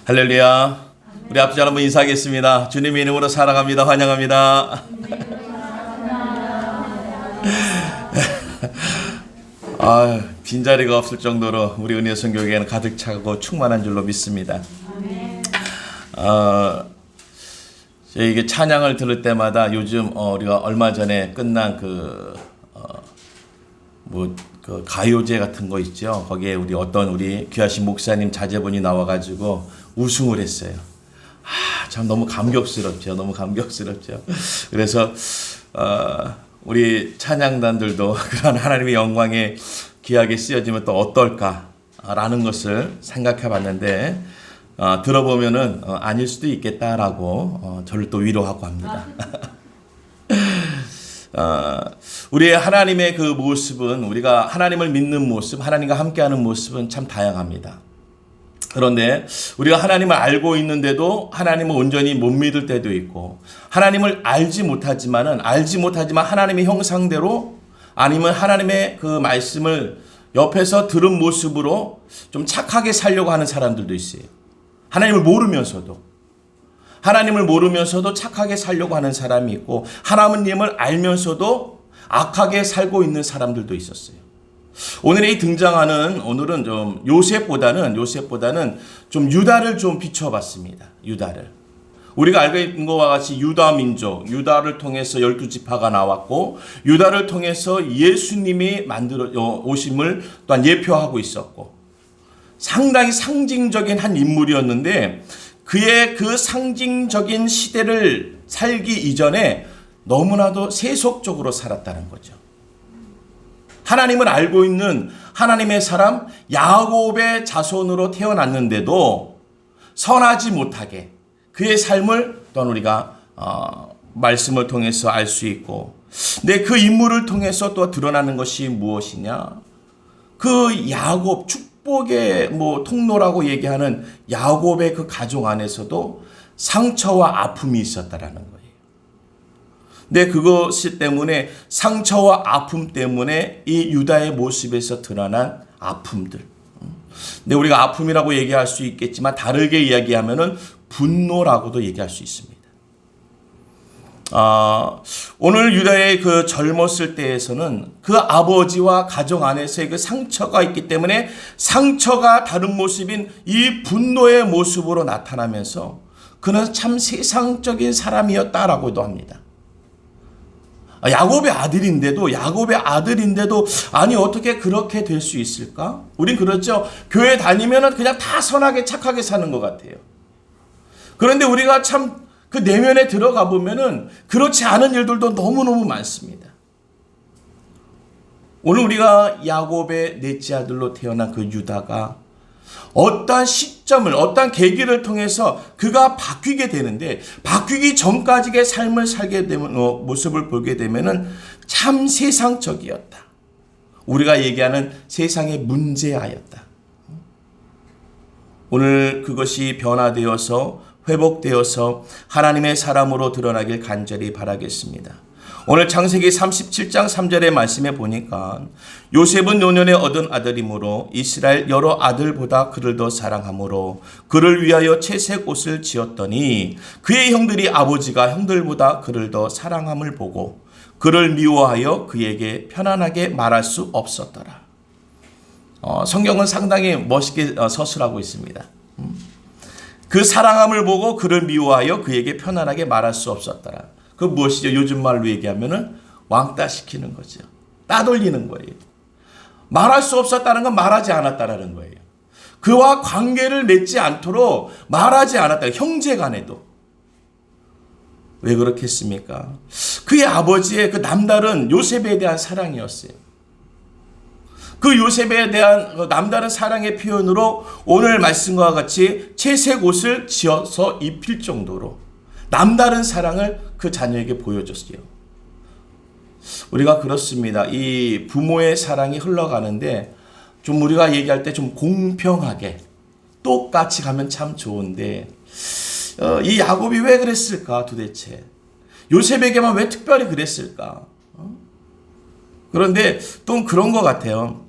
할렐루야. 우리 앞뒤 한번 인사하겠습니다. 주님의 이름으로 사랑합니다. 환영합니다. 빈자리가 없을 정도로 우리 은혜 선교회는 가득 차고 충만한 줄로 믿습니다. 이게 찬양을 들을 때마다 요즘 우리가 얼마 전에 끝난 그 가요제 같은 거 있죠. 거기에 우리 귀하신 목사님 자제분이 나와가지고 우승을 했어요. 참 너무 감격스럽죠. 너무 감격스럽죠. 그래서 우리 찬양단들도 그런 하나님의 영광에 귀하게 쓰여지면 또 어떨까라는 것을 생각해 봤는데 들어보면은 아닐 수도 있겠다라고 저를 또 위로하고 합니다. 우리의 하나님의 그 모습은, 우리가 하나님을 믿는 모습, 하나님과 함께하는 모습은 참 다양합니다. 그런데 우리가 하나님을 알고 있는데도 하나님을 온전히 못 믿을 때도 있고, 하나님을 알지 못하지만 하나님의 형상대로, 아니면 하나님의 그 말씀을 옆에서 들은 모습으로 좀 착하게 살려고 하는 사람들도 있어요. 하나님을 모르면서도 착하게 살려고 하는 사람이 있고, 하나님을 알면서도 악하게 살고 있는 사람들도 있었어요. 오늘은 좀 요셉보다는 좀 유다를 좀 비춰봤습니다. 유다를. 우리가 알고 있는 것과 같이 유다 민족, 유다를 통해서 12지파가 나왔고, 유다를 통해서 예수님이 오심을 또한 예표하고 있었고, 상당히 상징적인 한 인물이었는데, 그의 그 상징적인 시대를 살기 이전에 너무나도 세속적으로 살았다는 거죠. 하나님을 알고 있는 하나님의 사람 야곱의 자손으로 태어났는데도 선하지 못하게 그의 삶을 또한 우리가 말씀을 통해서 알 수 있고, 근데 그 인물을 통해서 또 드러나는 것이 무엇이냐? 그 야곱, 축복의 통로라고 얘기하는 야곱의 그 가정 안에서도 상처와 아픔이 있었다라는 거예요. 근데 그것이 때문에, 상처와 아픔 때문에 이 유다의 모습에서 드러난 아픔들. 근데 우리가 아픔이라고 얘기할 수 있겠지만, 다르게 이야기하면은 분노라고도 얘기할 수 있습니다. 오늘 유다의 그 젊었을 때에서는 그 아버지와 가정 안에서의 그 상처가 있기 때문에, 상처가 다른 모습인 이 분노의 모습으로 나타나면서 그는 참 세상적인 사람이었다라고도 합니다. 야곱의 아들인데도 아니 어떻게 그렇게 될 수 있을까? 우린 그렇죠. 교회 다니면은 그냥 다 선하게 착하게 사는 것 같아요. 그런데 우리가 참 그 내면에 들어가 보면은 그렇지 않은 일들도 너무너무 많습니다. 오늘 우리가 야곱의 넷째 아들로 태어난 그 유다가 어떠한 시점을, 어떠한 계기를 통해서 그가 바뀌게 되는데, 바뀌기 전까지의 삶을 살게 되면, 모습을 보게 되면은 참 세상적이었다. 우리가 얘기하는 세상의 문제아였다. 오늘 그것이 변화되어서, 회복되어서 하나님의 사람으로 드러나길 간절히 바라겠습니다. 오늘 창세기 37장 3절의 말씀에 보니까, 요셉은 노년에 얻은 아들이므로 이스라엘 여러 아들보다 그를 더 사랑하므로 그를 위하여 채색 옷을 지었더니, 그의 형들이 아버지가 형들보다 그를 더 사랑함을 보고 그를 미워하여 그에게 편안하게 말할 수 없었더라. 성경은 상당히 멋있게 서술하고 있습니다. 그 사랑함을 보고 그를 미워하여 그에게 편안하게 말할 수 없었더라. 그 무엇이죠? 요즘 말로 얘기하면은 왕따 시키는 거죠. 따돌리는 거예요. 말할 수 없었다는 건 말하지 않았다라는 거예요. 그와 관계를 맺지 않도록 말하지 않았다. 형제 간에도. 왜 그렇게 했습니까? 그의 아버지의 그 남다른 요셉에 대한 사랑이었어요. 그 요셉에 대한 남다른 사랑의 표현으로 오늘 말씀과 같이 채색 옷을 지어서 입힐 정도로 남다른 사랑을 그 자녀에게 보여줬어요. 우리가 그렇습니다. 이 부모의 사랑이 흘러가는데, 좀 우리가 얘기할 때 좀 공평하게 똑같이 가면 참 좋은데, 이 야곱이 왜 그랬을까 도대체? 요셉에게만 왜 특별히 그랬을까? 그런데 또 그런 것 같아요.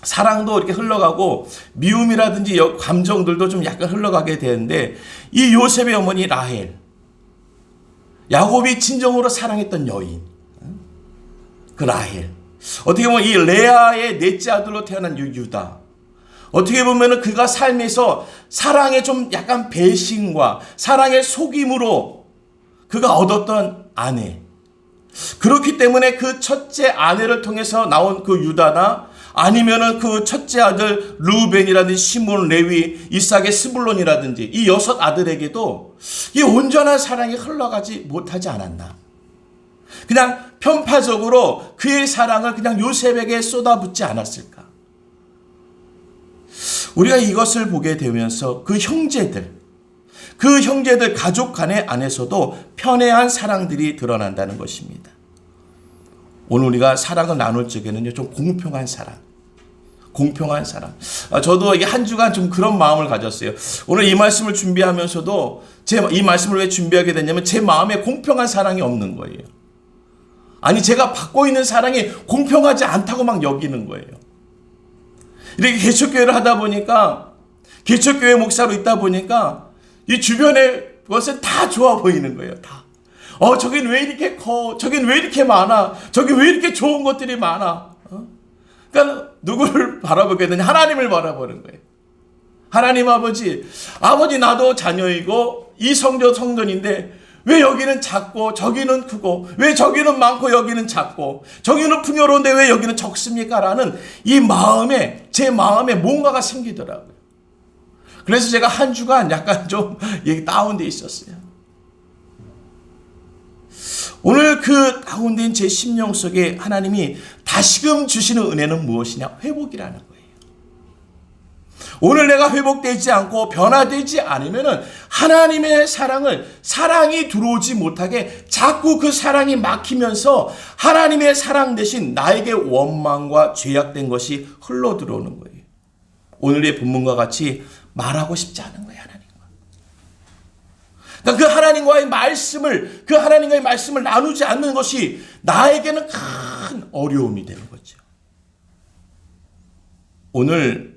사랑도 이렇게 흘러가고 미움이라든지 감정들도 좀 약간 흘러가게 되는데 이 요셉의 어머니 라헬, 야곱이 진정으로 사랑했던 여인, 그 라헬, 어떻게 보면 이 레아의 넷째 아들로 태어난 유다, 어떻게 보면 그가 삶에서 사랑의 좀 약간 배신과 사랑의 속임으로 그가 얻었던 아내, 그렇기 때문에 그 첫째 아내를 통해서 나온 그 유다나 아니면은 그 첫째 아들 루벤이라든지 시몬, 레위, 이삭의 스불론이라든지 이 6 아들에게도 이 온전한 사랑이 흘러가지 못하지 않았나. 그냥 편파적으로 그의 사랑을 그냥 요셉에게 쏟아붓지 않았을까. 우리가 이것을 보게 되면서 그 형제들 가족 간의 안에서도 편애한 사랑들이 드러난다는 것입니다. 오늘 우리가 사랑을 나눌 적에는요, 좀 공평한 사랑. 저도 이게 한 주간 좀 그런 마음을 가졌어요. 오늘 이 말씀을 준비하면서도 이 말씀을 왜 준비하게 됐냐면 제 마음에 공평한 사랑이 없는 거예요. 아니, 제가 받고 있는 사랑이 공평하지 않다고 막 여기는 거예요. 이렇게 개척교회를 하다 보니까, 개척교회 목사로 있다 보니까 이 주변의 것은 다 좋아 보이는 거예요. 다. 저긴 왜 이렇게 커? 저긴 왜 이렇게 많아? 저긴 왜 이렇게 좋은 것들이 많아? 그러니까 누구를 바라보게 되냐? 하나님을 바라보는 거예요. 하나님 아버지 나도 자녀이고 이 성전인데 왜 여기는 작고 저기는 크고, 왜 저기는 많고 여기는 작고, 저기는 풍요로운데 왜 여기는 적습니까? 라는 이 마음에, 제 마음에 뭔가가 생기더라고요. 그래서 제가 한 주간 약간 좀 다운돼 있었어요. 오늘 그 다운된 제 심령 속에 하나님이 다시금 주시는 은혜는 무엇이냐? 회복이라는 거예요. 오늘 내가 회복되지 않고 변화되지 않으면 하나님의 사랑이 들어오지 못하게 자꾸 그 사랑이 막히면서 하나님의 사랑 대신 나에게 원망과 죄악된 것이 흘러 들어오는 거예요. 오늘의 본문과 같이 말하고 싶지 않은 거예요, 하나님과. 그러니까 그 하나님과의 말씀을 나누지 않는 것이 나에게는 큰 어려움이 되는 거죠. 오늘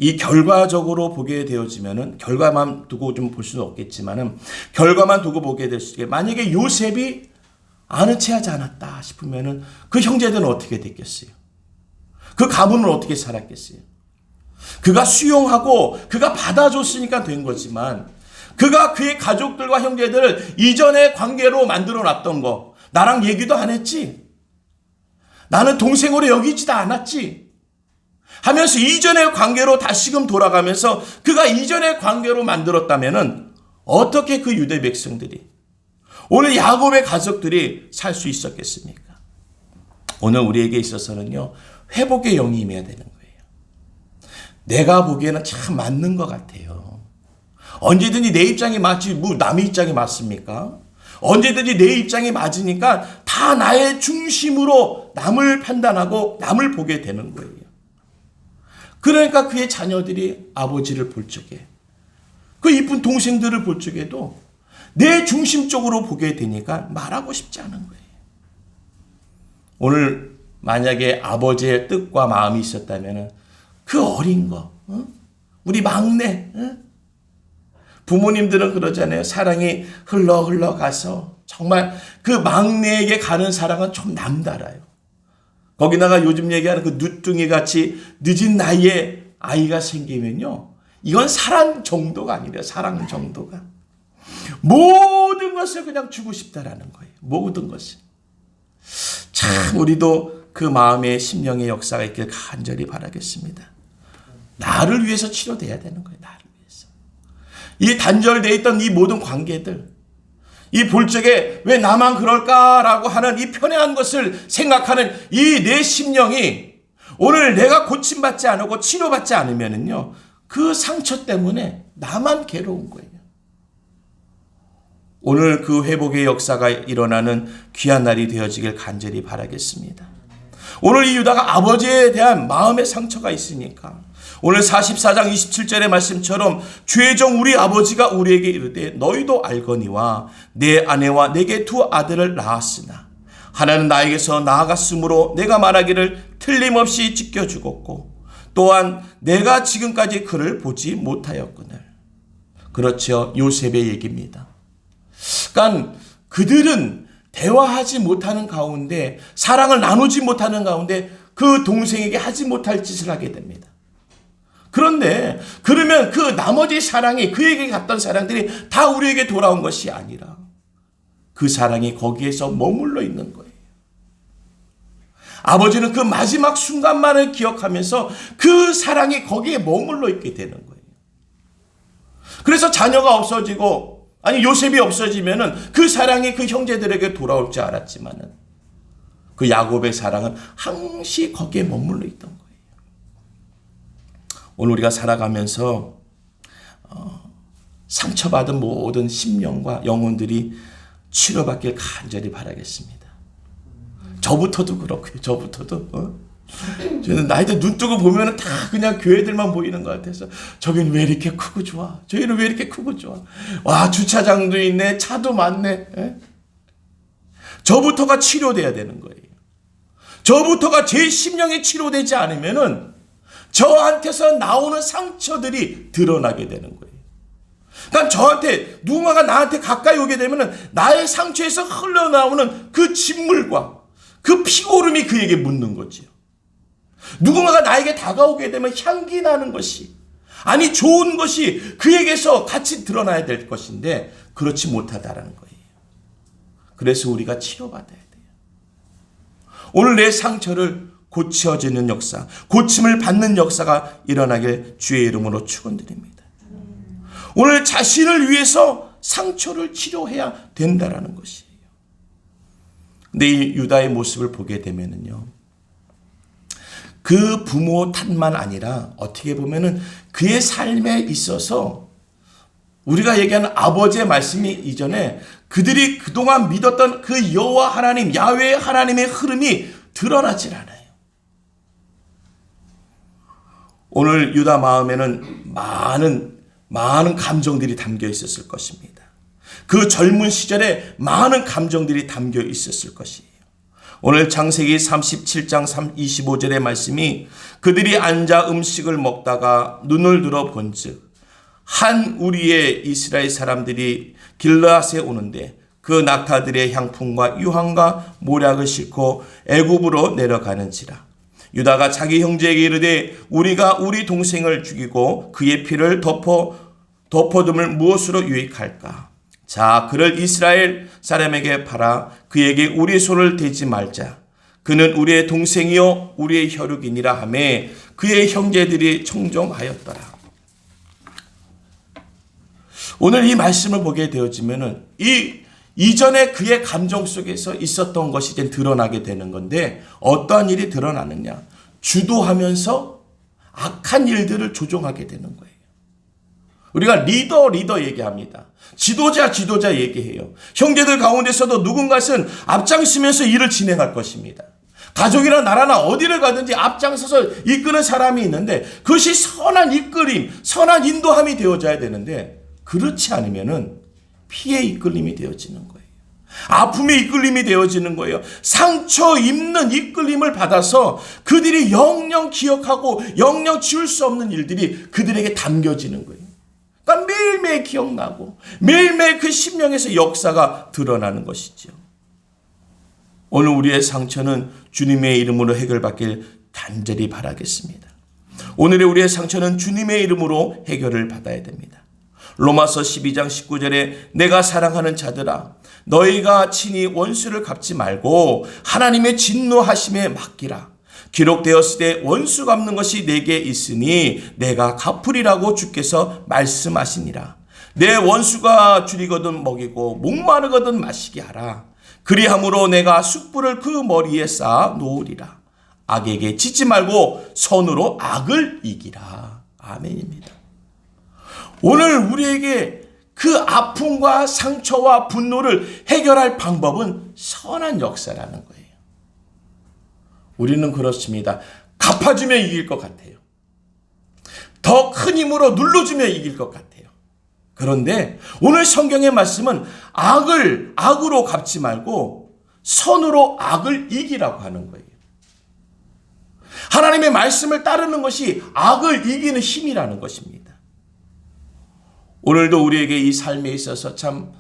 이 결과적으로 보게 되어지면은, 결과만 두고 좀 볼 수는 없겠지만은, 결과만 두고 보게 될 수 있게, 만약에 요셉이 아는 체 하지 않았다 싶으면은 그 형제들은 어떻게 됐겠어요? 그 가문은 어떻게 살았겠어요? 그가 수용하고 그가 받아줬으니까 된 거지만, 그가 그의 가족들과 형제들을 이전의 관계로 만들어 놨던 거, 나랑 얘기도 안 했지, 나는 동생으로 여기지도 않았지 하면서 이전의 관계로 다시금 돌아가면서 그가 이전의 관계로 만들었다면은 어떻게 그 유대 백성들이, 오늘 야곱의 가족들이 살 수 있었겠습니까? 오늘 우리에게 있어서는요, 회복의 영이 임해야 되는 거예요. 내가 보기에는 참 맞는 것 같아요. 언제든지 내 입장이 맞지 남의 입장이 맞습니까? 언제든지 내 입장이 맞으니까 다 나의 중심으로 남을 판단하고 남을 보게 되는 거예요. 그러니까 그의 자녀들이 아버지를 볼 적에, 그 이쁜 동생들을 볼 적에도 내 중심적으로 보게 되니까 말하고 싶지 않은 거예요. 오늘 만약에 아버지의 뜻과 마음이 있었다면 그 어린 거, 우리 막내, 부모님들은 그러잖아요. 사랑이 흘러가서 정말 그 막내에게 가는 사랑은 좀 남달라요. 거기다가 요즘 얘기하는 그 누뚱이 같이 늦은 나이에 아이가 생기면요, 이건 사랑 정도가 아니래요. 사랑 정도가. 모든 것을 그냥 주고 싶다라는 거예요. 모든 것을. 참 우리도 그 마음의 심령의 역사가 있길 간절히 바라겠습니다. 나를 위해서 치료돼야 되는 거예요. 나를 위해서. 이 단절되어 있던 이 모든 관계들, 이 볼 적에 왜 나만 그럴까라고 하는 이 편애한 것을 생각하는 이 내 심령이 오늘 내가 고침받지 않고 치료받지 않으면은요, 그 상처 때문에 나만 괴로운 거예요. 오늘 그 회복의 역사가 일어나는 귀한 날이 되어지길 간절히 바라겠습니다. 오늘 이 유다가 아버지에 대한 마음의 상처가 있으니까 오늘 44장 27절의 말씀처럼 죄종 우리 아버지가 우리에게 이르되 너희도 알거니와 내 아내와 내게 2 아들을 낳았으나 하나는 나에게서 나아갔으므로 내가 말하기를 틀림없이 지켜주었고 또한 내가 지금까지 그를 보지 못하였거늘. 그렇죠. 요셉의 얘기입니다. 그러니까 그들은 대화하지 못하는 가운데, 사랑을 나누지 못하는 가운데 그 동생에게 하지 못할 짓을 하게 됩니다. 그런데 그러면 그 나머지 사랑이, 그에게 갔던 사랑들이 다 우리에게 돌아온 것이 아니라 그 사랑이 거기에서 머물러 있는 거예요. 아버지는 그 마지막 순간만을 기억하면서 그 사랑이 거기에 머물러 있게 되는 거예요. 그래서 자녀가 없어지고, 아니 요셉이 없어지면은 그 사랑이 그 형제들에게 돌아올 줄 알았지만은 그 야곱의 사랑은 항시 거기에 머물러 있던 거예요. 오늘 우리가 살아가면서 상처받은 모든 심령과 영혼들이 치료받길 간절히 바라겠습니다. 저부터도 그렇고요. 저부터도 저는 나이들 눈 뜨고 보면 다 그냥 교회들만 보이는 것 같아서, 저기는 왜 이렇게 크고 좋아, 저기는 왜 이렇게 크고 좋아, 와 주차장도 있네, 차도 많네. 에? 저부터가 치료돼야 되는 거예요. 저부터가 제 심령이 치료되지 않으면은 저한테서 나오는 상처들이 드러나게 되는 거예요. 그러니까 저한테, 누군가가 나한테 가까이 오게 되면은 나의 상처에서 흘러나오는 그 진물과 그 피고름이 그에게 묻는 거지요. 누군가가 나에게 다가오게 되면 향기 나는 것이, 아니 좋은 것이 그에게서 같이 드러나야 될 것인데 그렇지 못하다라는 거예요. 그래서 우리가 치료받아야 돼요. 오늘 내 상처를 고쳐지는 역사, 고침을 받는 역사가 일어나길 주의 이름으로 축원드립니다. 오늘 자신을 위해서 상처를 치료해야 된다라는 것이에요. 근데 이 유다의 모습을 보게 되면은요, 그 부모 탓만 아니라 어떻게 보면은 그의 삶에 있어서 우리가 얘기하는 아버지의 말씀이 이전에 그들이 그동안 믿었던 그 여호와 하나님, 야훼 하나님의 흐름이 드러나질 않아요. 오늘 유다 마음에는 많은 감정들이 담겨 있었을 것입니다. 그 젊은 시절에 많은 감정들이 담겨 있었을 것이에요. 오늘 창세기 37장 25절의 말씀이, 그들이 앉아 음식을 먹다가 눈을 들어 본즉 한 우리의 이스라엘 사람들이 길르앗에 오는데 그 낙타들의 향품과 유황과 모략을 싣고 애굽으로 내려가는지라. 유다가 자기 형제에게 이르되 우리가 우리 동생을 죽이고 그의 피를 덮어둠을 무엇으로 유익할까? 자, 그를 이스라엘 사람에게 팔아 그에게 우리 손을 대지 말자. 그는 우리의 동생이요 우리의 혈육이니라 하매 그의 형제들이 청종하였더라. 오늘 이 말씀을 보게 되어지면은 이전에 그의 감정 속에서 있었던 것이 이제 드러나게 되는 건데, 어떠한 일이 드러나느냐? 주도하면서 악한 일들을 조종하게 되는 거예요. 우리가 리더 얘기합니다. 지도자 얘기해요. 형제들 가운데서도 누군가는 앞장서면서 일을 진행할 것입니다. 가족이나 나라나 어디를 가든지 앞장서서 이끄는 사람이 있는데 그것이 선한 이끌림, 선한 인도함이 되어져야 되는데, 그렇지 않으면은 피해 이끌림이 되어지는 거예요. 아픔의 이끌림이 되어지는 거예요. 상처 입는 이끌림을 받아서 그들이 영영 기억하고 영영 지울 수 없는 일들이 그들에게 담겨지는 거예요. 그러니까 매일매일 기억나고 매일매일 그 심령에서 역사가 드러나는 것이죠. 오늘 우리의 상처는 주님의 이름으로 해결받길 간절히 바라겠습니다. 오늘의 우리의 상처는 주님의 이름으로 해결을 받아야 됩니다. 로마서 12장 19절에 내가 사랑하는 자들아 너희가 친히 원수를 갚지 말고 하나님의 진노하심에 맡기라. 기록되었을 때 원수 갚는 것이 내게 있으니 내가 갚으리라고 주께서 말씀하시니라. 내 원수가 줄이거든 먹이고 목마르거든 마시게 하라. 그리함으로 내가 숯불을 그 머리에 쌓아 놓으리라. 악에게 지지 말고 선으로 악을 이기라. 아멘입니다. 오늘 우리에게 그 아픔과 상처와 분노를 해결할 방법은 선한 역사라는 거예요. 우리는 그렇습니다. 갚아주면 이길 것 같아요. 더 큰 힘으로 눌러주면 이길 것 같아요. 그런데 오늘 성경의 말씀은 악을 악으로 갚지 말고 선으로 악을 이기라고 하는 거예요. 하나님의 말씀을 따르는 것이 악을 이기는 힘이라는 것입니다. 오늘도 우리에게 이 삶에 있어서 참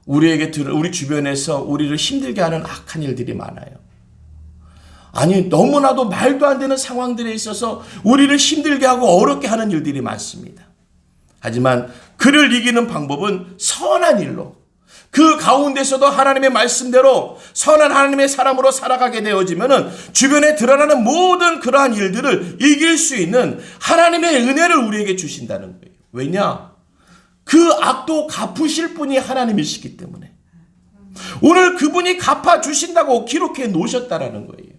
우리 주변에서 우리를 힘들게 하는 악한 일들이 많아요. 아니, 너무나도 말도 안 되는 상황들에 있어서 우리를 힘들게 하고 어렵게 하는 일들이 많습니다. 하지만 그를 이기는 방법은 선한 일로, 그 가운데서도 하나님의 말씀대로 선한 하나님의 사람으로 살아가게 되어지면은 주변에 드러나는 모든 그러한 일들을 이길 수 있는 하나님의 은혜를 우리에게 주신다는 거예요. 왜냐? 그 악도 갚으실 분이 하나님이시기 때문에 오늘 그분이 갚아주신다고 기록해 놓으셨다라는 거예요.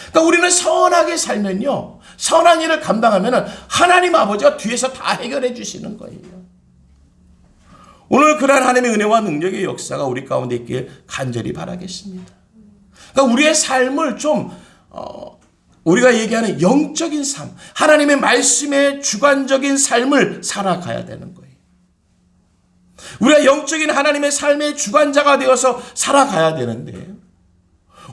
그러니까 우리는 선하게 살면요, 선한 일을 감당하면은 하나님 아버지가 뒤에서 다 해결해 주시는 거예요. 오늘 그러한 하나님의 은혜와 능력의 역사가 우리 가운데 있길 간절히 바라겠습니다. 그러니까 우리의 삶을 좀 우리가 얘기하는 영적인 삶, 하나님의 말씀의 주관적인 삶을 살아가야 되는 거예요. 우리가 영적인 하나님의 삶의 주관자가 되어서 살아가야 되는데,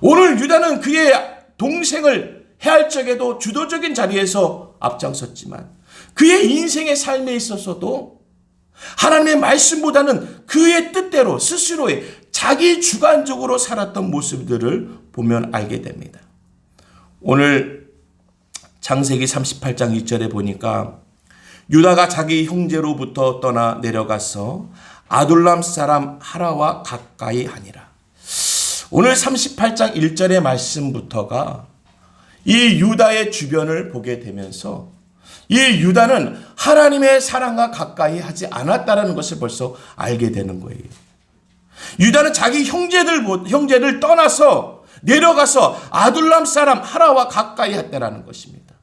오늘 유다는 그의 동생을 해할 적에도 주도적인 자리에서 앞장섰지만 그의 인생의 삶에 있어서도 하나님의 말씀보다는 그의 뜻대로 스스로의 자기 주관적으로 살았던 모습들을 보면 알게 됩니다. 오늘 창세기 38장 2절에 보니까 유다가 자기 형제로부터 떠나 내려가서 아둘람 사람 하라와 가까이 하니라. 오늘 38장 1절의 말씀부터가 이 유다의 주변을 보게 되면서 이 유다는 하나님의 사랑과 가까이 하지 않았다는 것을 벌써 알게 되는 거예요. 유다는 자기 형제를 떠나서 내려가서 아둘람 사람 하라와 가까이 했다라는 것입니다.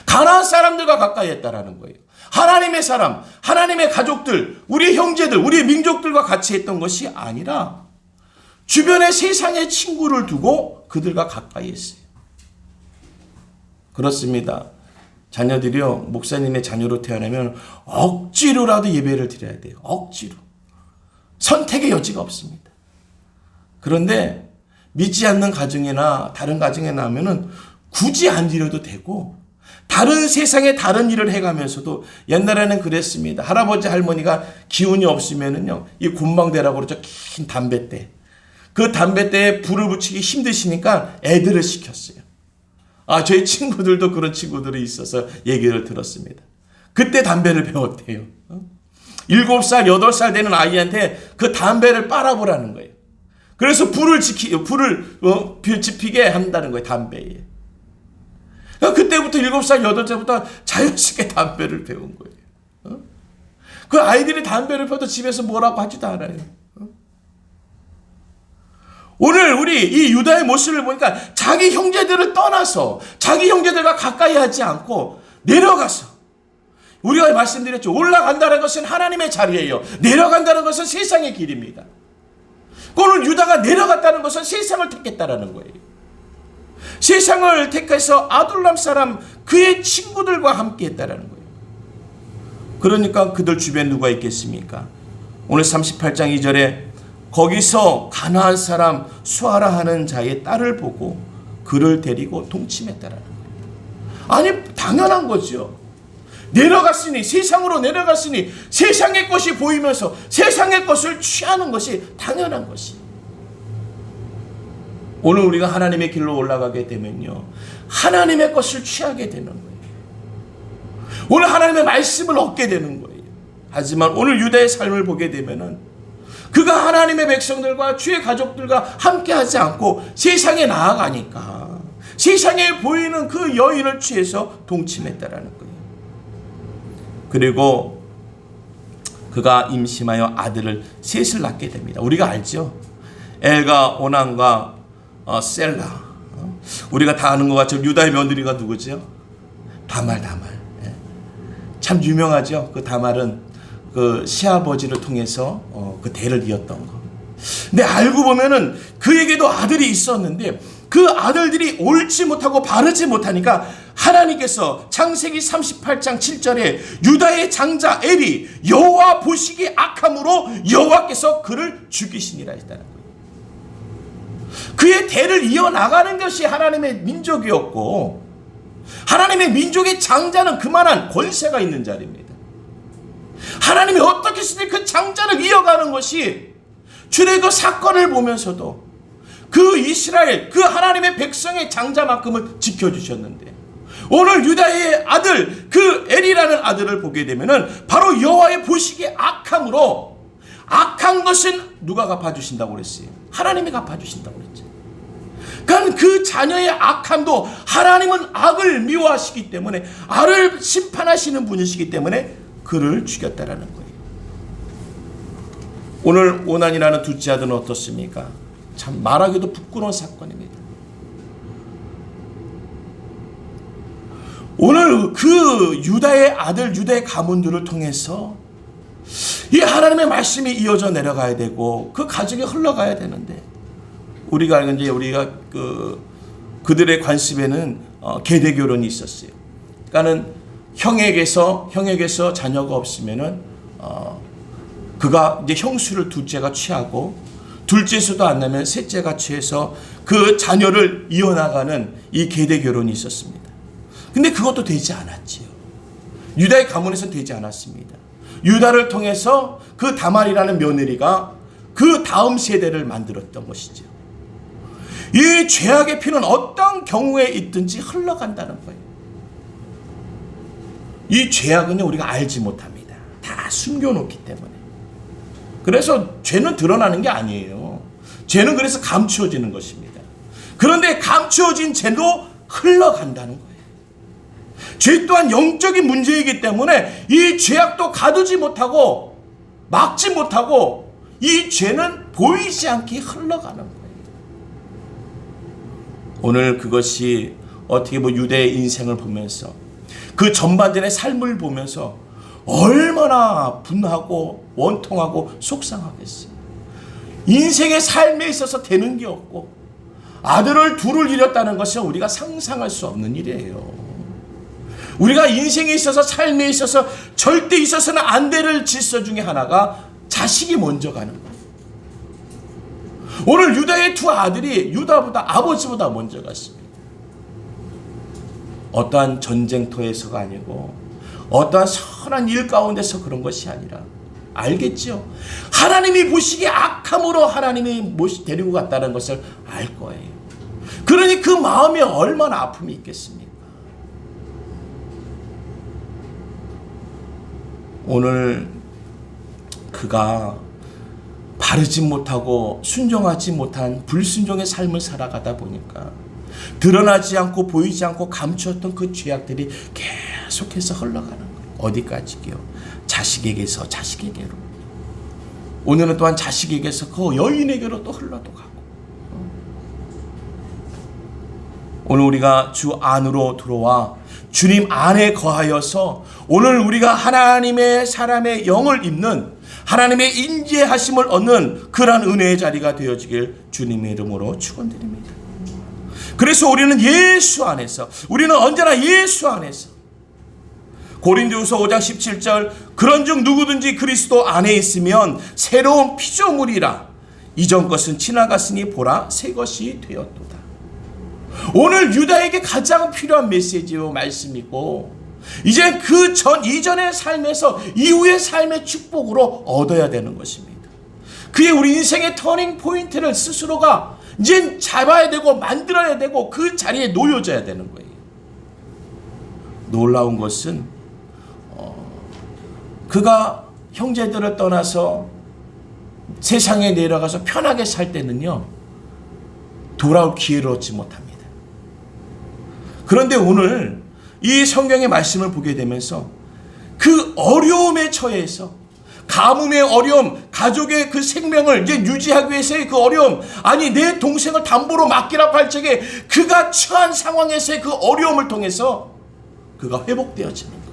가나안 사람들과 가까이 했다라는 거예요. 하나님의 사람, 하나님의 가족들, 우리 형제들, 우리 민족들과 같이 했던 것이 아니라 주변의 세상의 친구를 두고 그들과 가까이 했어요. 그렇습니다. 자녀들이요, 목사님의 자녀로 태어나면 억지로라도 예배를 드려야 돼요. 억지로. 선택의 여지가 없습니다. 그런데 믿지 않는 가정이나 다른 가정에 나오면은 굳이 안 드려도 되고, 다른 세상에 다른 일을 해가면서도, 옛날에는 그랬습니다. 할아버지 할머니가 기운이 없으면은요, 이 곤방대라고 그러죠. 긴 담뱃대. 그 담뱃대에 불을 붙이기 힘드시니까 애들을 시켰어요. 저희 친구들도 그런 친구들이 있어서 얘기를 들었습니다. 그때 담배를 배웠대요. 7살, 8살 되는 아이한테 그 담배를 빨아보라는 거예요. 그래서 불을 지피게 한다는 거예요, 담배에. 그때부터 7살, 8살부터 자연스럽게 담배를 배운 거예요. 그 아이들이 담배를 펴도 집에서 뭐라고 하지도 않아요. 오늘 우리 이 유다의 모습을 보니까 자기 형제들을 떠나서 자기 형제들과 가까이 하지 않고 내려가서, 우리가 말씀드렸죠. 올라간다는 것은 하나님의 자리예요. 내려간다는 것은 세상의 길입니다. 오늘 유다가 내려갔다는 것은 세상을 택했다라는 거예요. 세상을 택해서 아둘람 사람 그의 친구들과 함께 했다라는 거예요. 그러니까 그들 주변에 누가 있겠습니까? 오늘 38장 2절에 거기서 가나안 사람 수아라 하는 자의 딸을 보고 그를 데리고 동침했다라는 거예요. 아니, 당연한 거죠. 내려갔으니, 세상으로 내려갔으니 세상의 것이 보이면서 세상의 것을 취하는 것이 당연한 것이. 오늘 우리가 하나님의 길로 올라가게 되면요, 하나님의 것을 취하게 되는 거예요. 오늘 하나님의 말씀을 얻게 되는 거예요. 하지만 오늘 유다의 삶을 보게 되면은 그가 하나님의 백성들과 주의 가족들과 함께 하지 않고 세상에 나아가니까 세상에 보이는 그 여인을 취해서 동침했다라는 거예요. 그리고 그가 임신하여 아들을 셋을 낳게 됩니다. 우리가 알죠? 엘과 오난과 셀라. 우리가 다 아는 것 같죠? 유다의 며느리가 누구죠? 다말. 참 유명하죠? 그 다말은 그 시아버지를 통해서 그 대를 이었던 거. 근데 알고 보면은 그에게도 아들이 있었는데 그 아들들이 옳지 못하고 바르지 못하니까 하나님께서 창세기 38장 7절에 유다의 장자 엘이 여호와 보시기 악함으로 여호와께서 그를 죽이시니라 했다는 거예요. 그의 대를 이어나가는 것이 하나님의 민족이었고, 하나님의 민족의 장자는 그만한 권세가 있는 자리입니다. 하나님이 어떻게 했을 때 그 장자를 이어가는 것이 주의 그 사건을 보면서도 그 이스라엘, 그 하나님의 백성의 장자만큼을 지켜주셨는데, 오늘 유다의 아들, 그 엘이라는 아들을 보게 되면은 바로 여호와의 보시기에 악함으로, 악한 것은 누가 갚아주신다고 그랬어요? 하나님이 갚아주신다고 그랬죠. 그러니까 그 자녀의 악함도 하나님은 악을 미워하시기 때문에, 악을 심판하시는 분이시기 때문에 그를 죽였다라는 거예요. 오늘 오난이라는 둘째 아들은 어떻습니까? 참 말하기도 부끄러운 사건입니다. 오늘 그 유다의 아들, 유다의 가문들을 통해서 이 하나님의 말씀이 이어져 내려가야 되고 그 가정이 흘러가야 되는데, 우리가 그들의 관습에는 계대 결혼이 있었어요. 그러니까는 형에게서 자녀가 없으면은 그가 이제 형수를 둘째가 취하고, 둘째에서도 안 나면 셋째가 취해서 그 자녀를 이어나가는 이 계대 결혼이 있었습니다. 근데 그것도 되지 않았지요. 유다의 가문에서 되지 않았습니다. 유다를 통해서 그 다말이라는 며느리가 그 다음 세대를 만들었던 것이죠. 이 죄악의 피는 어떤 경우에 있든지 흘러간다는 거예요. 이 죄악은 우리가 알지 못합니다. 다 숨겨놓기 때문에. 그래서 죄는 드러나는 게 아니에요. 죄는 그래서 감추어지는 것입니다. 그런데 감추어진 죄도 흘러간다는 거예요. 죄 또한 영적인 문제이기 때문에 이 죄악도 가두지 못하고 막지 못하고 이 죄는 보이지 않게 흘러가는 거예요. 오늘 그것이 어떻게 유대의 인생을 보면서, 그 전반전의 삶을 보면서 얼마나 분하고 원통하고 속상하겠어요. 인생의 삶에 있어서 되는 게 없고 아들을 둘을 잃었다는 것은 우리가 상상할 수 없는 일이에요. 우리가 인생에 있어서, 삶에 있어서 절대 있어서는 안 될 질서 중에 하나가 자식이 먼저 가는 거예요. 오늘 유다의 두 아들이 아버지보다 먼저 갔습니다. 어떠한 전쟁터에서가 아니고 어떠한 선한 일 가운데서 그런 것이 아니라, 알겠죠? 하나님이 보시기에 악함으로 하나님이 데리고 갔다는 것을 알 거예요. 그러니 그 마음에 얼마나 아픔이 있겠습니까? 오늘 그가 바르지 못하고 순종하지 못한 불순종의 삶을 살아가다 보니까 드러나지 않고 보이지 않고 감추었던 그 죄악들이 계속해서 흘러가는 거예요. 어디까지요? 자식에게서 자식에게로. 오늘은 또한 자식에게서 그 여인에게로 또 흘러도 가고. 오늘 우리가 주 안으로 들어와 주님 안에 거하여서 오늘 우리가 하나님의 사람의 영을 입는, 하나님의 인지하심을 얻는 그러한 은혜의 자리가 되어지길 주님의 이름으로 축원드립니다. 그래서 우리는 예수 안에서, 우리는 언제나 예수 안에서, 고린도후서 5장 17절 그런즉 누구든지 그리스도 안에 있으면 새로운 피조물이라, 이전 것은 지나갔으니 보라 새 것이 되었도다. 오늘 유다에게 가장 필요한 메시지요 말씀이고, 이제 그 이전의 삶에서 이후의 삶의 축복으로 얻어야 되는 것입니다. 그게 우리 인생의 터닝 포인트를 스스로가 이제 잡아야 되고 만들어야 되고 그 자리에 놓여져야 되는 거예요. 놀라운 것은 그가 형제들을 떠나서 세상에 내려가서 편하게 살 때는요, 돌아올 기회를 얻지 못합니다. 그런데 오늘 이 성경의 말씀을 보게 되면서 그 어려움에 처해서, 가뭄의 어려움, 가족의 그 생명을 이제 유지하기 위해서의 그 어려움, 아니 내 동생을 담보로 맡기라고 할 적에 그가 처한 상황에서의 그 어려움을 통해서 그가 회복되어지는 거예요.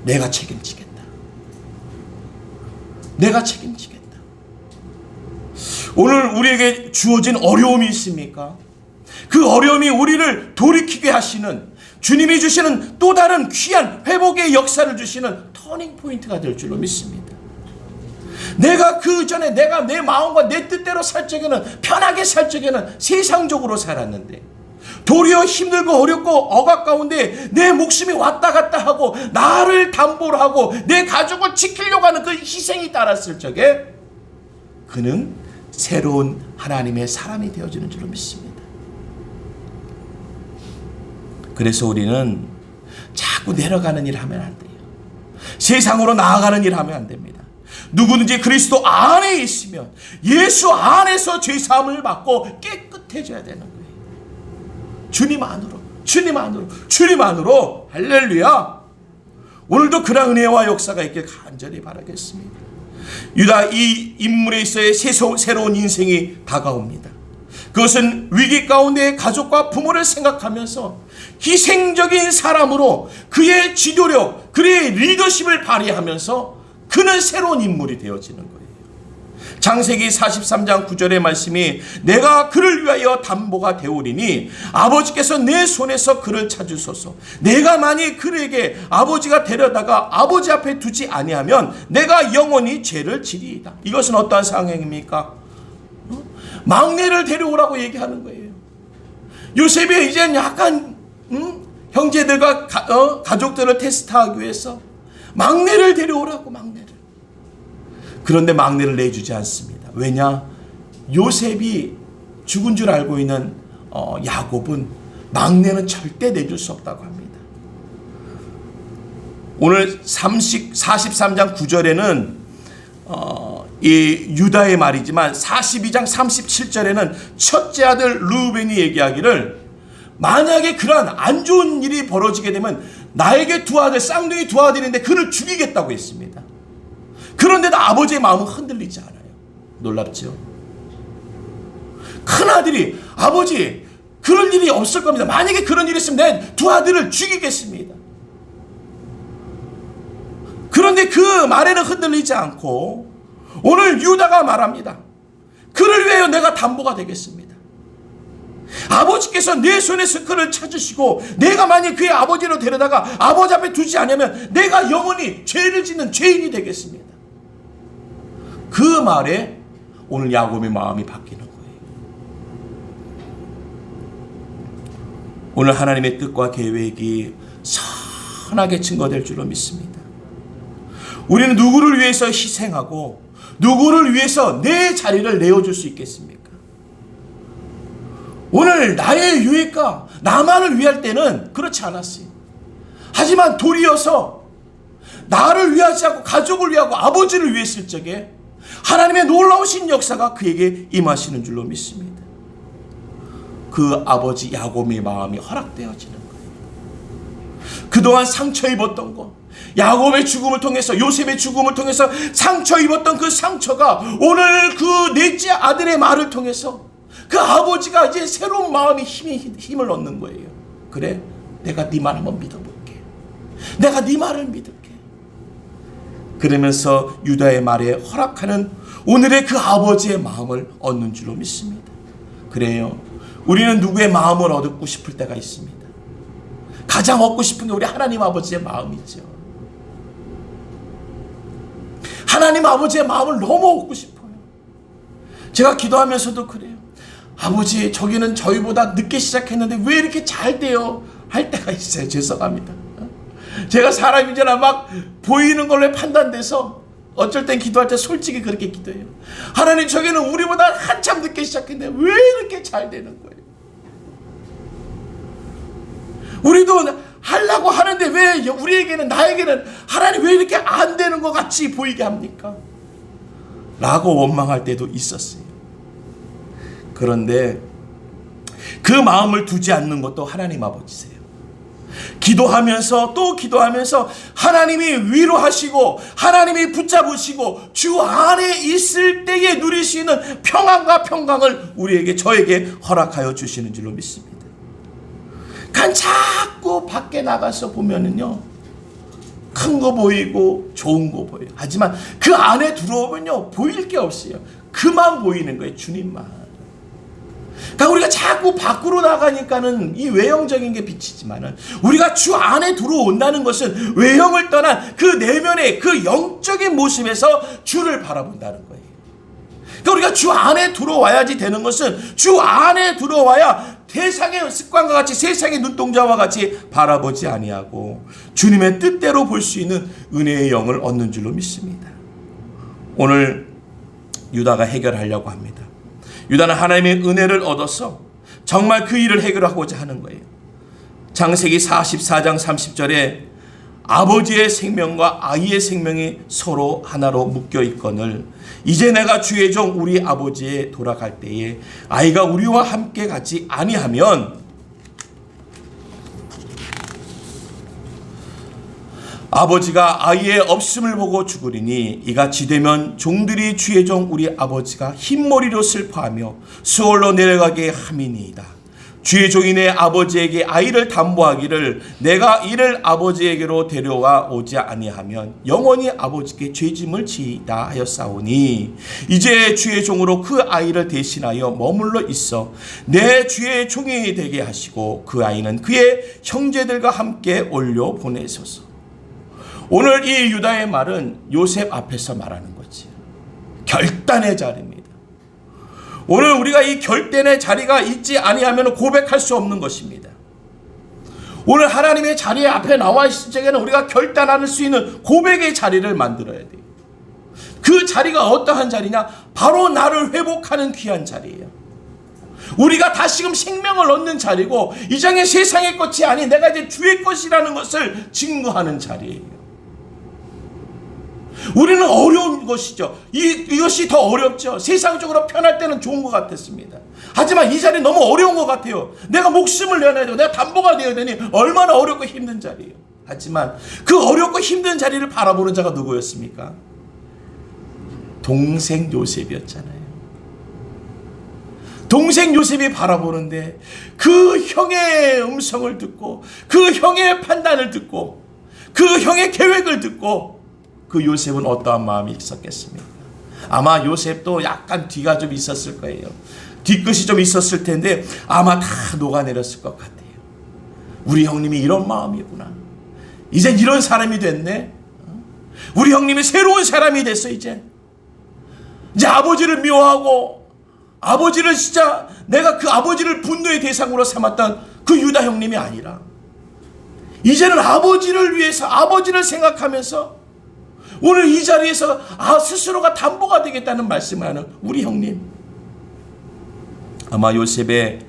내가 책임지겠다. 내가 책임지겠다. 오늘 우리에게 주어진 어려움이 있습니까? 그 어려움이 우리를 돌이키게 하시는, 주님이 주시는 또 다른 귀한 회복의 역사를 주시는 터닝 포인트가 될 줄로 믿습니다. 내가 그 전에 내가 내 마음과 내 뜻대로 살 적에는, 편하게 살 적에는 세상적으로 살았는데, 도리어 힘들고 어렵고 억압 가운데 내 목숨이 왔다 갔다 하고 나를 담보로 하고 내 가족을 지키려고 하는 그 희생이 따랐을 적에 그는 새로운 하나님의 사람이 되어지는 줄로 믿습니다. 그래서 우리는 자꾸 내려가는 일 하면 안 돼요. 세상으로 나아가는 일 하면 안 됩니다. 누구든지 그리스도 안에 있으면 예수 안에서 죄사함을 받고 깨끗해져야 되는 거예요. 주님 안으로, 주님 안으로, 주님 안으로. 할렐루야. 오늘도 그런 은혜와 역사가 있길 간절히 바라겠습니다. 유다 이 인물에 있어야 새로운 인생이 다가옵니다. 그것은 위기 가운데 가족과 부모를 생각하면서 희생적인 사람으로 그의 지도력, 그의 리더십을 발휘하면서 그는 새로운 인물이 되어지는 거예요. 창세기 43장 9절의 말씀이 내가 그를 위하여 담보가 되오리니 아버지께서 내 손에서 그를 찾으소서. 내가 만일 그에게 아버지가 데려다가 아버지 앞에 두지 아니하면 내가 영원히 죄를 지리이다. 이것은 어떠한 상황입니까? 막내를 데려오라고 얘기하는 거예요. 요셉이 이제 약간 형제들과 가족들을 테스트하기 위해서 막내를 데려오라고, 막내를. 그런데 막내를 내주지 않습니다. 왜냐? 요셉이 죽은 줄 알고 있는 야곱은 막내는 절대 내줄 수 없다고 합니다. 오늘 43장 9절에는 이 유다의 말이지만 42장 37절에는 첫째 아들 루벤이 얘기하기를 만약에 그러한 안 좋은 일이 벌어지게 되면 나에게 두 아들, 쌍둥이 두 아들인데 그를 죽이겠다고 했습니다. 그런데도 아버지의 마음은 흔들리지 않아요. 놀랍죠? 큰아들이 아버지 그런 일이 없을 겁니다. 만약에 그런 일이 있으면 내 두 아들을 죽이겠습니다. 그런데 그 말에는 흔들리지 않고 오늘 유다가 말합니다. 그를 위하여 내가 담보가 되겠습니다. 아버지께서 내 손에서 그를 찾으시고 내가 만약 그의 아버지로 데려다가 아버지 앞에 두지 않으면 내가 영원히 죄를 짓는 죄인이 되겠습니다. 그 말에 오늘 야곱의 마음이 바뀌는 거예요. 오늘 하나님의 뜻과 계획이 선하게 증거될 줄로 믿습니다. 우리는 누구를 위해서 희생하고 누구를 위해서 내 자리를 내어줄 수 있겠습니까? 오늘 나의 유익과 나만을 위할 때는 그렇지 않았어요. 하지만 도리어서 나를 위하지 않고 가족을 위하고 아버지를 위했을 적에 하나님의 놀라우신 역사가 그에게 임하시는 줄로 믿습니다. 그 아버지 야곱의 마음이 허락되어지는 거예요. 그동안 상처 입었던 것, 야곱의 죽음을 통해서, 요셉의 죽음을 통해서 상처 입었던 그 상처가 오늘 그 넷째 아들의 말을 통해서 그 아버지가 이제 새로운 마음이 힘을 얻는 거예요. 그래, 내가 네 말 한번 믿어볼게. 내가 네 말을 믿을게. 그러면서 유다의 말에 허락하는 오늘의 그 아버지의 마음을 얻는 줄로 믿습니다. 그래요. 우리는 누구의 마음을 얻고 싶을 때가 있습니다. 가장 얻고 싶은 게 우리 하나님 아버지의 마음이죠. 하나님 아버지의 마음을 너무 얻고 싶어요. 제가 기도하면서도 그래요. 아버지, 저기는 저희보다 늦게 시작했는데 왜 이렇게 잘 돼요? 할 때가 있어요. 죄송합니다. 제가 사람이잖아 막 보이는 걸로 판단돼서 어쩔 땐 기도할 때 솔직히 그렇게 기도해요. 하나님, 저기는 우리보다 한참 늦게 시작했는데 왜 이렇게 잘 되는 거예요? 우리도 하려고 하는데 왜 우리에게는, 나에게는 하나님 왜 이렇게 안 되는 것 같이 보이게 합니까? 라고 원망할 때도 있었어요. 그런데 그 마음을 두지 않는 것도 하나님 아버지세요. 기도하면서 또 기도하면서 하나님이 위로하시고 하나님이 붙잡으시고 주 안에 있을 때에 누릴 수 있는 평안과 평강을 우리에게, 저에게 허락하여 주시는 줄로 믿습니다. 간 자꾸 밖에 나가서 보면은요, 큰 거 보이고 좋은 거 보여요. 하지만 그 안에 들어오면요, 보일 게 없어요. 그만 보이는 거예요. 주님만. 그러니까 우리가 자꾸 밖으로 나가니까는 이 외형적인 게 비치지만은 우리가 주 안에 들어온다는 것은 외형을 떠난 그 내면의 그 영적인 모습에서 주를 바라본다는 거예요. 그러니까 우리가 주 안에 들어와야지 되는 것은 주 안에 들어와야 세상의 습관과 같이 세상의 눈동자와 같이 바라보지 아니하고 주님의 뜻대로 볼 수 있는 은혜의 영을 얻는 줄로 믿습니다. 오늘 유다가 해결하려고 합니다. 유다는 하나님의 은혜를 얻어서 정말 그 일을 해결하고자 하는 거예요. 창세기 44장 30절에 아버지의 생명과 아이의 생명이 서로 하나로 묶여 있거늘 이제 내가 주의 종 우리 아버지에 돌아갈 때에 아이가 우리와 함께 가지 아니하면 아버지가 아이의 없음을 보고 죽으리니 이같이 되면 종들이 주의 종 우리 아버지가 흰머리로 슬퍼하며 수월로 내려가게 함이니이다. 주의 종이 내 아버지에게 아이를 담보하기를 내가 이를 아버지에게로 데려와 오지 아니하면 영원히 아버지께 죄짐을 지이다 하였사오니 이제 주의 종으로 그 아이를 대신하여 머물러 있어 내 주의 종이 되게 하시고 그 아이는 그의 형제들과 함께 올려 보내소서. 오늘 이 유다의 말은 요셉 앞에서 말하는 거지. 결단의 자리입니다. 오늘 우리가 이 결단의 자리가 있지 아니하면 고백할 수 없는 것입니다. 오늘 하나님의 자리 앞에 나와 있을 적에는 우리가 결단할 수 있는 고백의 자리를 만들어야 돼요. 그 자리가 어떠한 자리냐? 바로 나를 회복하는 귀한 자리예요. 우리가 다시금 생명을 얻는 자리고 이장의 세상의 것이 아닌 내가 이제 주의 것이라는 것을 증거하는 자리예요. 우리는 어려운 것이죠. 이것이 더 어렵죠. 세상적으로 편할 때는 좋은 것 같았습니다. 하지만 이 자리 너무 어려운 것 같아요. 내가 목숨을 내놔야 되고 내가 담보가 되어야 되니 얼마나 어렵고 힘든 자리예요. 하지만 그 어렵고 힘든 자리를 바라보는 자가 누구였습니까? 동생 요셉이었잖아요. 동생 요셉이 바라보는데 그 형의 음성을 듣고 그 형의 판단을 듣고 그 형의 계획을 듣고 그 요셉은 어떠한 마음이 있었겠습니까? 아마 요셉도 약간 뒤가 좀 있었을 거예요. 뒤끝이 좀 있었을 텐데 아마 다 녹아내렸을 것 같아요. 우리 형님이 이런 마음이구나. 이제 이런 사람이 됐네. 우리 형님이 새로운 사람이 됐어. 이제 아버지를 미워하고 아버지를 진짜 내가 그 아버지를 분노의 대상으로 삼았던 그 유다 형님이 아니라 이제는 아버지를 위해서 아버지를 생각하면서 오늘 이 자리에서 스스로가 담보가 되겠다는 말씀을 하는 우리 형님. 아마 요셉의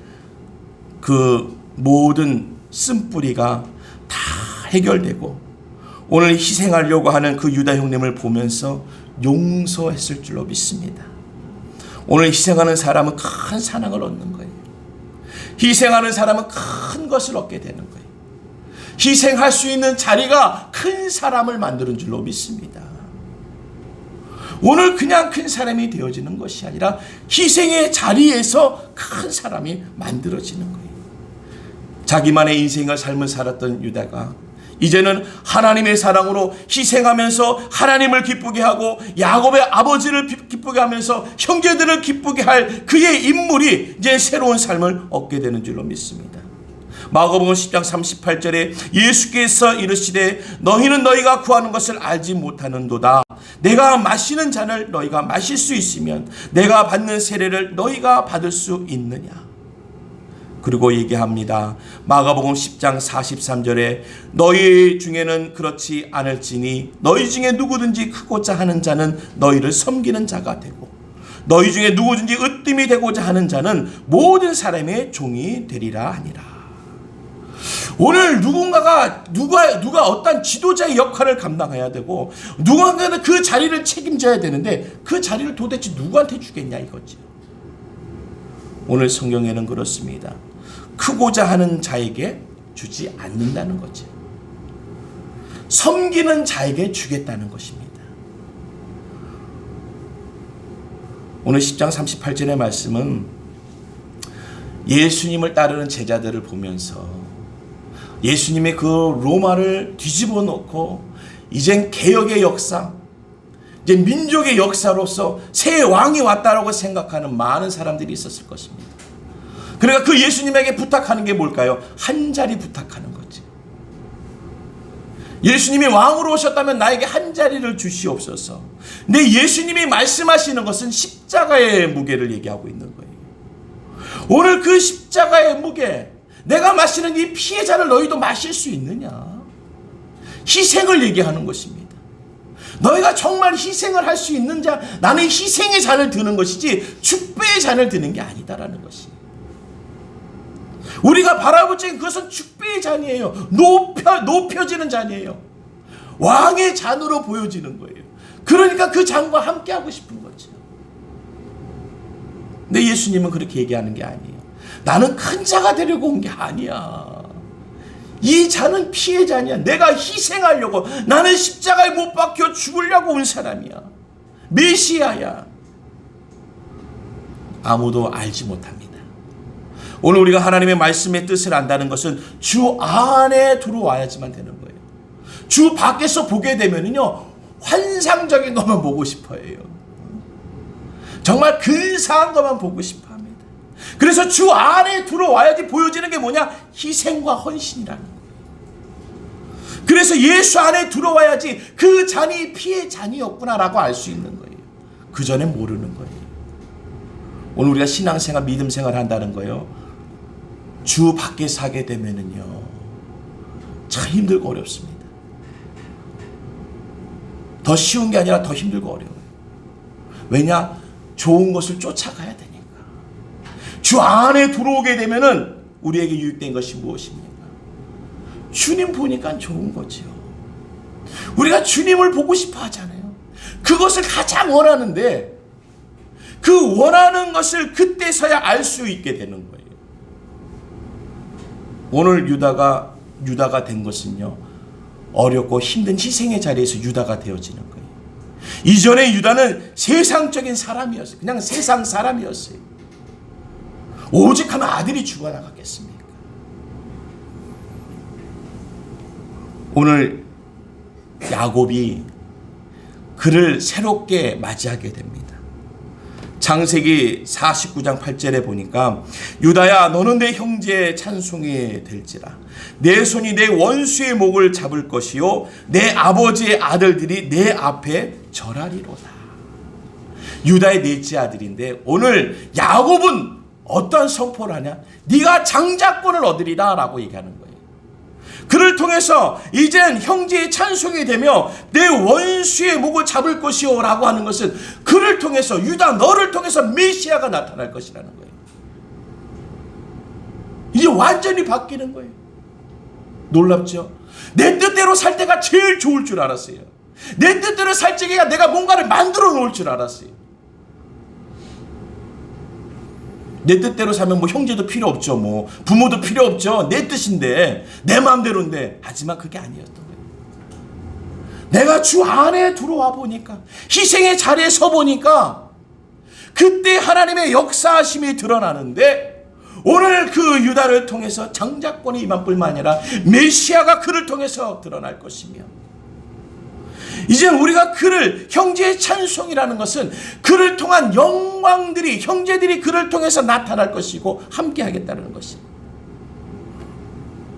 그 모든 쓴뿌리가 다 해결되고 오늘 희생하려고 하는 그 유다 형님을 보면서 용서했을 줄로 믿습니다. 오늘 희생하는 사람은 큰 사랑을 얻는 거예요. 희생하는 사람은 큰 것을 얻게 되는 거예요. 희생할 수 있는 자리가 큰 사람을 만드는 줄로 믿습니다. 오늘 그냥 큰 사람이 되어지는 것이 아니라 희생의 자리에서 큰 사람이 만들어지는 거예요. 자기만의 인생을 삶을 살았던 유다가 이제는 하나님의 사랑으로 희생하면서 하나님을 기쁘게 하고 야곱의 아버지를 기쁘게 하면서 형제들을 기쁘게 할 그의 인물이 이제 새로운 삶을 얻게 되는 줄로 믿습니다. 마가복음 10장 38절에 예수께서 이르시되 너희는 너희가 구하는 것을 알지 못하는도다. 내가 마시는 잔을 너희가 마실 수 있으면 내가 받는 세례를 너희가 받을 수 있느냐. 그리고 얘기합니다. 마가복음 10장 43절에 너희 중에는 그렇지 않을지니 너희 중에 누구든지 크고자 하는 자는 너희를 섬기는 자가 되고 너희 중에 누구든지 으뜸이 되고자 하는 자는 모든 사람의 종이 되리라 하니라. 오늘 누군가가 누가 어떤 지도자의 역할을 감당해야 되고 누군가는 그 자리를 책임져야 되는데 그 자리를 도대체 누구한테 주겠냐 이거지. 오늘 성경에는 그렇습니다. 크고자 하는 자에게 주지 않는다는 거지. 섬기는 자에게 주겠다는 것입니다. 오늘 10장 38절의 말씀은 예수님을 따르는 제자들을 보면서 예수님의 그 로마를 뒤집어 놓고 이젠 개혁의 역사, 이제 민족의 역사로서 새 왕이 왔다라고 생각하는 많은 사람들이 있었을 것입니다. 그러니까 그 예수님에게 부탁하는 게 뭘까요? 한 자리 부탁하는 거지. 예수님이 왕으로 오셨다면 나에게 한 자리를 주시옵소서. 근데 예수님이 말씀하시는 것은 십자가의 무게를 얘기하고 있는 거예요. 오늘 그 십자가의 무게, 내가 마시는 이 피의 잔을 너희도 마실 수 있느냐? 희생을 얘기하는 것입니다. 너희가 정말 희생을 할 수 있는 자, 나는 희생의 잔을 드는 것이지 축배의 잔을 드는 게 아니다라는 것이. 우리가 바라볼 적엔 그것은 축배의 잔이에요. 높여지는 잔이에요. 왕의 잔으로 보여지는 거예요. 그러니까 그 잔과 함께 하고 싶은 거죠. 근데 예수님은 그렇게 얘기하는 게 아니에요. 나는 큰 자가 되려고 온 게 아니야. 이 잔은 피의 잔이야. 내가 희생하려고, 나는 십자가에 못 박혀 죽으려고 온 사람이야. 메시아야. 아무도 알지 못합니다. 오늘 우리가 하나님의 말씀의 뜻을 안다는 것은 주 안에 들어와야지만 되는 거예요. 주 밖에서 보게 되면요, 환상적인 것만 보고 싶어 해요. 정말 근사한 것만 보고 싶어 합니다. 그래서 주 안에 들어와야지 보여지는 게 뭐냐? 희생과 헌신이라는 거예요. 그래서 예수 안에 들어와야지 그 잔이 피의 잔이었구나라고 알 수 있는 거예요. 그 전에 모르는 거예요. 오늘 우리가 신앙생활, 믿음생활 한다는 거예요. 주 밖에 사게 되면은요, 참 힘들고 어렵습니다. 더 쉬운 게 아니라 더 힘들고 어려워요. 왜냐? 좋은 것을 쫓아가야 되니까. 주 안에 들어오게 되면은 우리에게 유익된 것이 무엇입니까? 주님 보니까 좋은 거죠. 우리가 주님을 보고 싶어 하잖아요. 그것을 가장 원하는데 그 원하는 것을 그때서야 알 수 있게 되는 거예요. 오늘 유다가 된 것은요, 어렵고 힘든 희생의 자리에서 유다가 되어지는 거예요. 이전에 유다는 세상적인 사람이었어요. 그냥 세상 사람이었어요. 오직 하면 아들이 죽어나가겠습니까? 오늘 야곱이 그를 새롭게 맞이하게 됩니다. 창세기 49장 8절에 보니까 유다야, 너는 내 형제의 찬송이 될지라. 내 손이 내 원수의 목을 잡을 것이요 내 아버지의 아들들이 내 앞에 절하리로다. 유다의 넷째 아들인데 오늘 야곱은 어떤 선포를 하냐? 네가 장자권을 얻으리라 라고 얘기하는 거예요. 그를 통해서 이젠 형제의 찬송이 되며 내 원수의 목을 잡을 것이요 라고 하는 것은 그를 통해서, 유다 너를 통해서 메시아가 나타날 것이라는 거예요. 이제 완전히 바뀌는 거예요. 놀랍죠? 내 뜻대로 살 때가 제일 좋을 줄 알았어요. 내 뜻대로 살 적에야 내가 뭔가를 만들어 놓을 줄 알았어요. 내 뜻대로 살면 뭐 형제도 필요 없죠. 뭐 부모도 필요 없죠. 내 뜻인데, 내 마음대로인데. 하지만 그게 아니었던 거예요. 내가 주 안에 들어와 보니까, 희생의 자리에 서 보니까 그때 하나님의 역사하심이 드러나는데, 오늘 그 유다를 통해서 장자권이 임할 뿐만 아니라 메시아가 그를 통해서 드러날 것이며, 이제 우리가 그를, 형제의 찬송이라는 것은 그를 통한 영광들이, 형제들이 그를 통해서 나타날 것이고 함께 하겠다는 것입니다.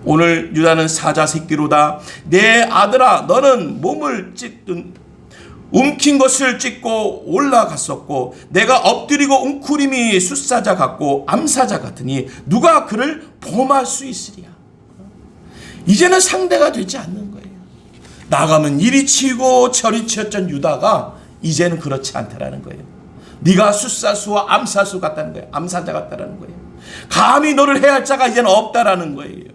오늘 유다는 사자 새끼로다. 내 아들아, 너는 몸을 찢든 움킨 것을 찢고 올라갔었고 내가 엎드리고 웅크림이 숫사자 같고 암사자 같으니 누가 그를 범할 수 있으랴. 이제는 상대가 되지 않는 거예요. 나가면 이리 치고 저리 치었던 유다가 이제는 그렇지 않다라는 거예요. 네가 숫사수와 암사수 같다는 거예요. 암사자 같다라는 거예요. 감히 너를 해할 자가 이제는 없다라는 거예요.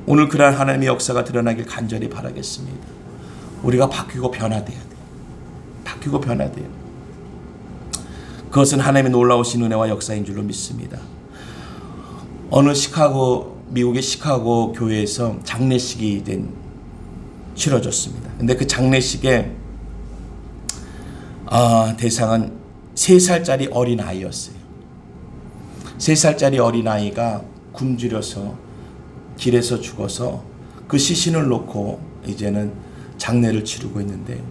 오늘 그러한 하나님의 역사가 드러나길 간절히 바라겠습니다. 우리가 바뀌고 변화돼야 돼요. 바뀌고 변화돼요. 그것은 하나님의 놀라우신 은혜와 역사인 줄로 믿습니다. 어느 미국의 시카고 교회에서 장례식이 치러졌습니다. 근데 그 장례식에 대상은 3살짜리 어린아이였어요. 3살짜리 어린아이가 굶주려서 길에서 죽어서 그 시신을 놓고 이제는 장례를 치르고 있는데,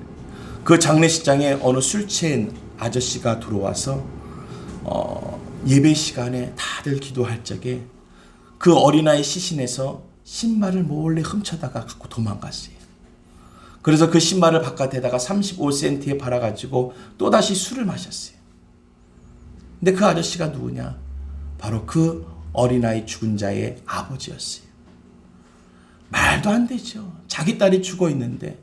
그 장례식장에 어느 술 취한 아저씨가 들어와서 예배 시간에 다들 기도할 적에 그 어린아이 시신에서 신발을 몰래 훔쳐다가 갖고 도망갔어요. 그래서 그 신발을 바깥에다가 35cm에 팔아가지고 또다시 술을 마셨어요. 근데 그 아저씨가 누구냐? 바로 그 어린아이 죽은 자의 아버지였어요. 말도 안 되죠. 자기 딸이 죽어 있는데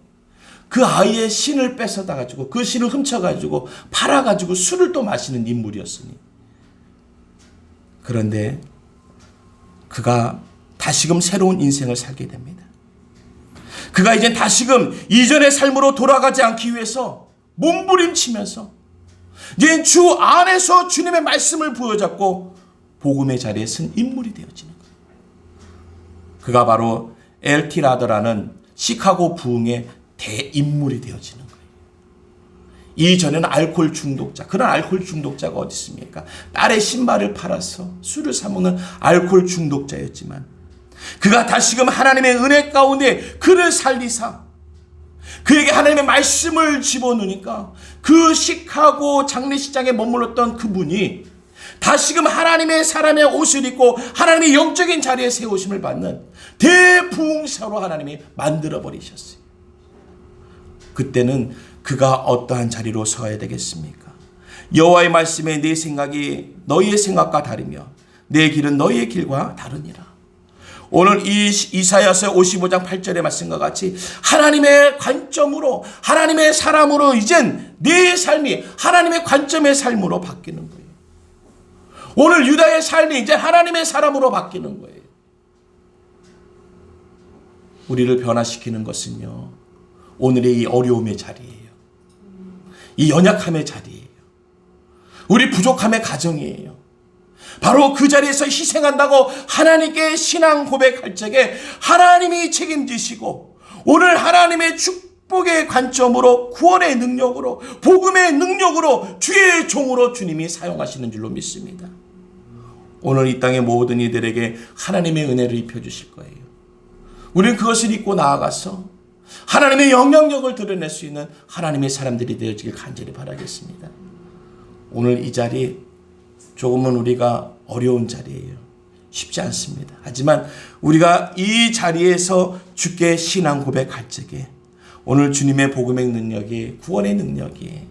그 아이의 신을 뺏어다 가지고 그 신을 훔쳐가지고 팔아가지고 술을 또 마시는 인물이었으니. 그런데 그가 다시금 새로운 인생을 살게 됩니다. 그가 이제 다시금 이전의 삶으로 돌아가지 않기 위해서 몸부림치면서 이제 주 안에서 주님의 말씀을 부여잡고 복음의 자리에 선 인물이 되어지는 거예요. 그가 바로 LT 라더라는 시카고 부흥의 대인물이 되어지는 거예요. 이전에는 알코올 중독자, 그런 알코올 중독자가 어디 있습니까? 딸의 신발을 팔아서 술을 사먹는 알코올 중독자였지만 그가 다시금 하나님의 은혜 가운데 그를 살리사 그에게 하나님의 말씀을 집어넣으니까 그 시카고 장례식장에 머물렀던 그분이 다시금 하나님의 사람의 옷을 입고 하나님의 영적인 자리에 세우심을 받는 대부흥사로 하나님이 만들어버리셨어요. 그때는 그가 어떠한 자리로 서야 되겠습니까? 여호와의 말씀에 내 생각이 너희의 생각과 다르며 내 길은 너희의 길과 다르니라. 오늘 이 이사야서 55장 8절의 말씀과 같이 하나님의 관점으로 하나님의 사람으로 이젠 내 삶이 하나님의 관점의 삶으로 바뀌는 거예요. 오늘 유다의 삶이 이제 하나님의 사람으로 바뀌는 거예요. 우리를 변화시키는 것은요, 오늘의 이 어려움의 자리예요. 이 연약함의 자리예요. 우리 부족함의 가정이에요. 바로 그 자리에서 희생한다고 하나님께 신앙 고백할 적에 하나님이 책임지시고 오늘 하나님의 축복의 관점으로 구원의 능력으로 복음의 능력으로 주의 종으로 주님이 사용하시는 줄로 믿습니다. 오늘 이 땅의 모든 이들에게 하나님의 은혜를 입혀주실 거예요. 우리는 그것을 입고 나아가서 하나님의 영향력을 드러낼 수 있는 하나님의 사람들이 되어지길 간절히 바라겠습니다. 오늘 이 자리 조금은 우리가 어려운 자리예요. 쉽지 않습니다. 하지만 우리가 이 자리에서 주께 신앙 고백할 적에 오늘 주님의 복음의 능력이 구원의 능력이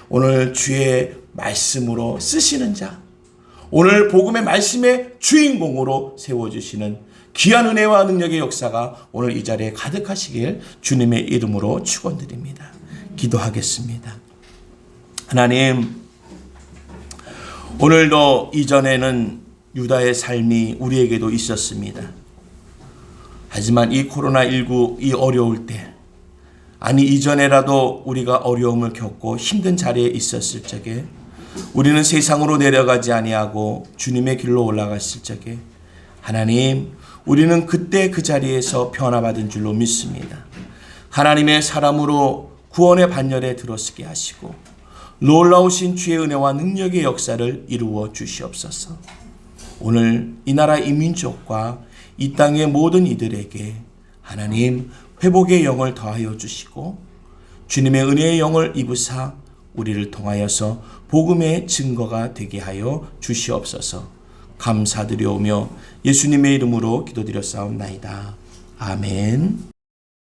오늘 주의 말씀으로 쓰시는 자 오늘 복음의 말씀의 주인공으로 세워주시는 귀한 은혜와 능력의 역사가 오늘 이 자리에 가득하시길 주님의 이름으로 축원드립니다. 기도하겠습니다. 하나님, 오늘도 이전에는 유다의 삶이 우리에게도 있었습니다. 하지만 이 코로나19 이 어려울 때 아니 이전에라도 우리가 어려움을 겪고 힘든 자리에 있었을 적에 우리는 세상으로 내려가지 아니하고 주님의 길로 올라갔을 적에 하나님 우리는 그때 그 자리에서 변화받은 줄로 믿습니다. 하나님의 사람으로 구원의 반열에 들어서게 하시고 놀라우신 주의 은혜와 능력의 역사를 이루어 주시옵소서. 오늘 이 나라 이 민족과 이 땅의 모든 이들에게 하나님 회복의 영을 더하여 주시고 주님의 은혜의 영을 입으사 우리를 통하여서 복음의 증거가 되게 하여 주시옵소서. 감사드려오며 예수님의 이름으로 기도드렸사옵나이다. 아멘.